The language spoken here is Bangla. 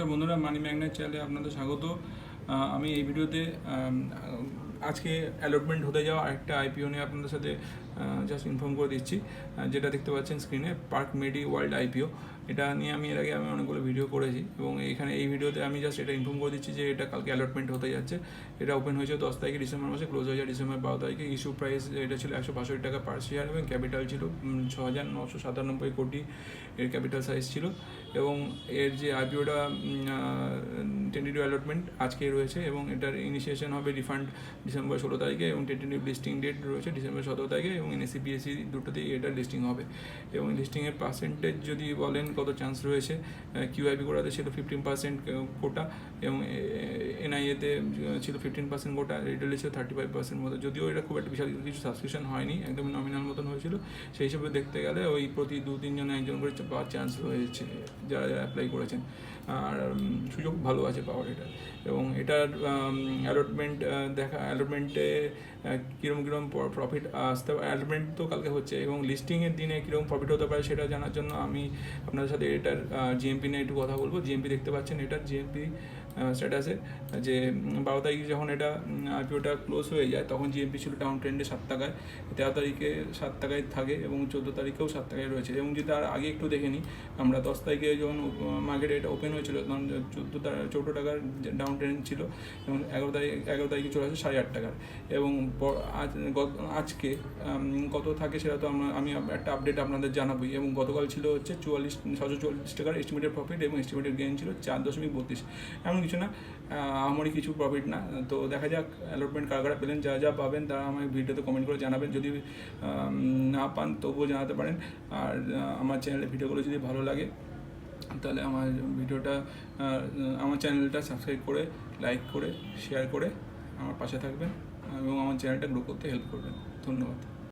নমস্কার বন্ধুরা, মানি ম্যাগনেট চ্যানেলে আপনাদের স্বাগত। আমি এই ভিডিওতে আজকে অ্যালটমেন্ট হতে যাওয়া আরেকটা আইপিও নিয়ে আপনাদের সাথে জাস্ট ইনফর্ম করে দিচ্ছি। যেটা দেখতে পাচ্ছেন স্ক্রিনে, পার্ক মেডি ওয়ার্ল্ড আইপিও, এটা নিয়ে আমি এর আগে অনেকগুলো ভিডিও করেছি এবং এখানে এই ভিডিওতে আমি জাস্ট এটা ইনফর্ম করে দিচ্ছি যে এটা কালকে অ্যালটমেন্ট হতে যাচ্ছে। এটা ওপেন হয়েছে 10 তারিখে ডিসেম্বর মাসে, ক্লোজ হয়ে যায় ডিসেম্বর 12 তারিখে। ইস্যু প্রাইস এটা ছিল 162 টাকা পার শেয়ার এবং ক্যাপিটাল ছিল 6,997 কোটি এর ক্যাপিটাল সাইজ ছিল। এবং এর যে আইপিওটা টেন্টেটিভ অ্যালটমেন্ট আজকে রয়েছে এবং এটার ইনিশিয়েশন হবে রিফান্ড ডিসেম্বর 16 তারিখে এবং টেন্টেটিভ লিস্টিং ডেট রয়েছে ডিসেম্বর 17 তারিখে এবং এনএসসি বিএসসি দুটোতেই এটা লিস্টিং হবে। এবং লিস্টিংয়ের পার্সেন্টেজ যদি বলেন কত চান্স রয়েছে, কিউআইপি কোটাতে ছিল 15% কোটা এবং এনআইএতে ছিল 15% কোটা, রিটেলে ছিল 35% মতো। যদিও এটা খুব একটা বিশাল কিছু সাবস্ক্রিপশন হয়নি, একদম নমিনাল মতন হয়েছিল। সেই হিসেবে দেখতে গেলে ওই প্রতি 2-3 জনে একজন করে পাওয়ার চান্স রয়েছে যারা যারা অ্যাপ্লাই করেছেন, আর সুযোগ ভালো আছে পাওয়ার এটা। এবং এটার অ্যালটমেন্টে কীরকম প্রফিট আসতে পারে, অ্যালটমেন্ট তো কালকে হচ্ছে এবং লিস্টিংয়ের দিনে কীরকম প্রফিট হতে পারে সেটা জানার জন্য আমি আপনাদের সাথে এটার জিএমপি নিয়ে একটু কথা বলবো। জিএমপি দেখতে পাচ্ছেন, এটার জিএমপি স্ট্যাটাসে যে 12 তারিখে যখন এটা আইপিওটা ক্লোজ হয়ে যায় তখন জিএমপি ছিল ডাউন ট্রেন্ডে 7 টাকায়, 13 তারিখে 7 টাকায় থাকে এবং 14 তারিখেও 7 টাকায় রয়েছে। এবং যদি তার আগে একটু দেখে নিই, আমরা 10 তারিখে যখন মার্কেটে এটা ওপেন হয়েছিল তখন 14 টাকার ডাউন ট্রেন্ড ছিল এবং 11 তারিখে চলে আসে 8.5 টাকার। এবং আজকে কত থাকে সেটা তো আমি একটা আপডেট আপনাদের জানাবোই। এবং গতকাল ছিল হচ্ছে 744 টাকার এস্টিমেটেড প্রফিট এবং এস্টিমেটেড গেইন ছিল 4.32। এমন কিছু না, আমারই কিছু প্রফিট না। তো দেখা যাক অ্যালটমেন্ট কারা পেলেন, যা পাবেন তারা আমাকে ভিডিওতে কমেন্ট করে জানাবেন। যদি না পান তবুও জানাতে পারেন। আর আমার চ্যানেলের ভিডিওগুলো যদি ভালো লাগে তাহলে আমার চ্যানেলটা সাবস্ক্রাইব করে, লাইক করে, শেয়ার করে আমার পাশে থাকবেন এবং আমার চ্যানেলটা গ্রো করতে হেল্প করবেন। ধন্যবাদ।